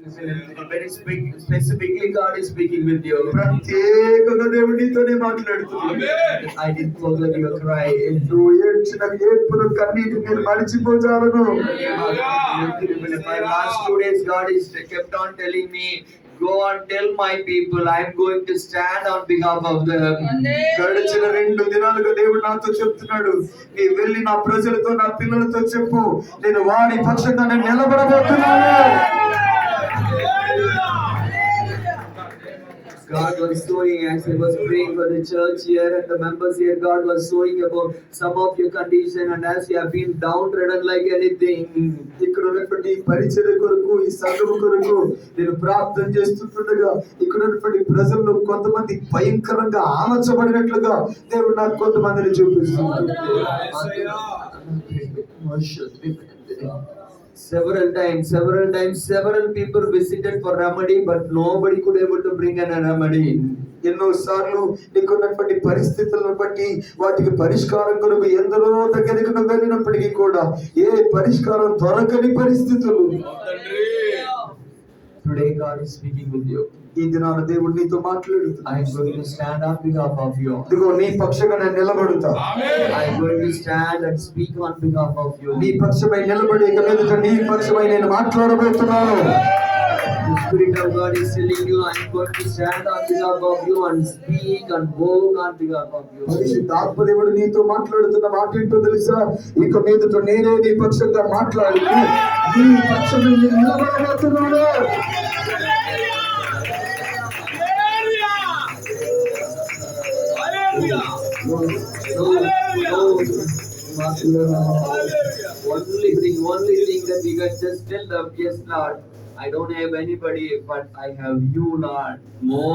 Very specifically, God is speaking with you. ప్రత్యేకంగా దేవుడు నీతోనే మాట్లాడుతున్నాడు. I didn't forget your cry. నువ్వు ఏడ్చిన ఏడ్పును కన్నీటిని నేను మరిచిపోజాలను. My last 2 days, God is kept on telling me, go and tell my people I am going to stand on behalf of them. గడిచిన 2 దినాలుగా దేవుడు నాతో చెప్తున్నాడు, నీ వెళ్ళి నా ప్రజలతో నా పిల్లలతో చెప్పు, నేను వారి పక్షంగా నేను నిలబడబోతున్నాను. God was showing, as I was praying for the church here and the members here, God was showing about some of your condition, and as you have been downtrodden like anything. ఇక్కడ ఉన్నటువంటి పరిచర్య కొరకు, ఈ సంఘము కొరకు నేను ప్రార్థన చేస్తుండగా ఇక్కడ ఉన్నటువంటి ప్రజల్లో కొంతమంది భయంకరంగా ఆమర్చబడినట్లుగా దేవుడు నాకు కొంతమందిని చూపిస్తున్నాడు. Several times, several people visited for remedy, but nobody could able to bring an remedy. ఎన్నో సార్లు నీకున్నటువంటి పరిస్థితులను బట్టి వాటికి పరిష్కారం కొరకు ఎందరో దగ్గరికి నువ్వు వెళ్ళినప్పటికీ కూడా ఏ పరిష్కారం దొరకని పరిస్థితులు. Today God is speaking with you. ఈ దినాన దేవుడు నీతో మాట్లాడుతున్నాడు. I am going to stand on behalf of you. ఇదిగో నీ పక్షంగా నేను నిలబడుతా. I am going to stand and speak on behalf of you. నీ పక్షమై నిలబడి ఇక మీదట నీ పక్షమై నేను మాట్లాడబోతున్నాను. The Spirit of God is telling you, I am going to stand on behalf of you and speak and walk on behalf of you. పరిశుద్ధాత్మ దేవుడు నీతో మాట్లాడుతున్న మాట ఏంటో తెలుసా? ఇక మీదట నేనే నీ పక్షంగా మాట్లాడి నీ పక్షమై నేను నిలబడబోతున్నాను. Only thing that we can just tell them, yes Lord, I don't have anybody, but I have you, Lord. More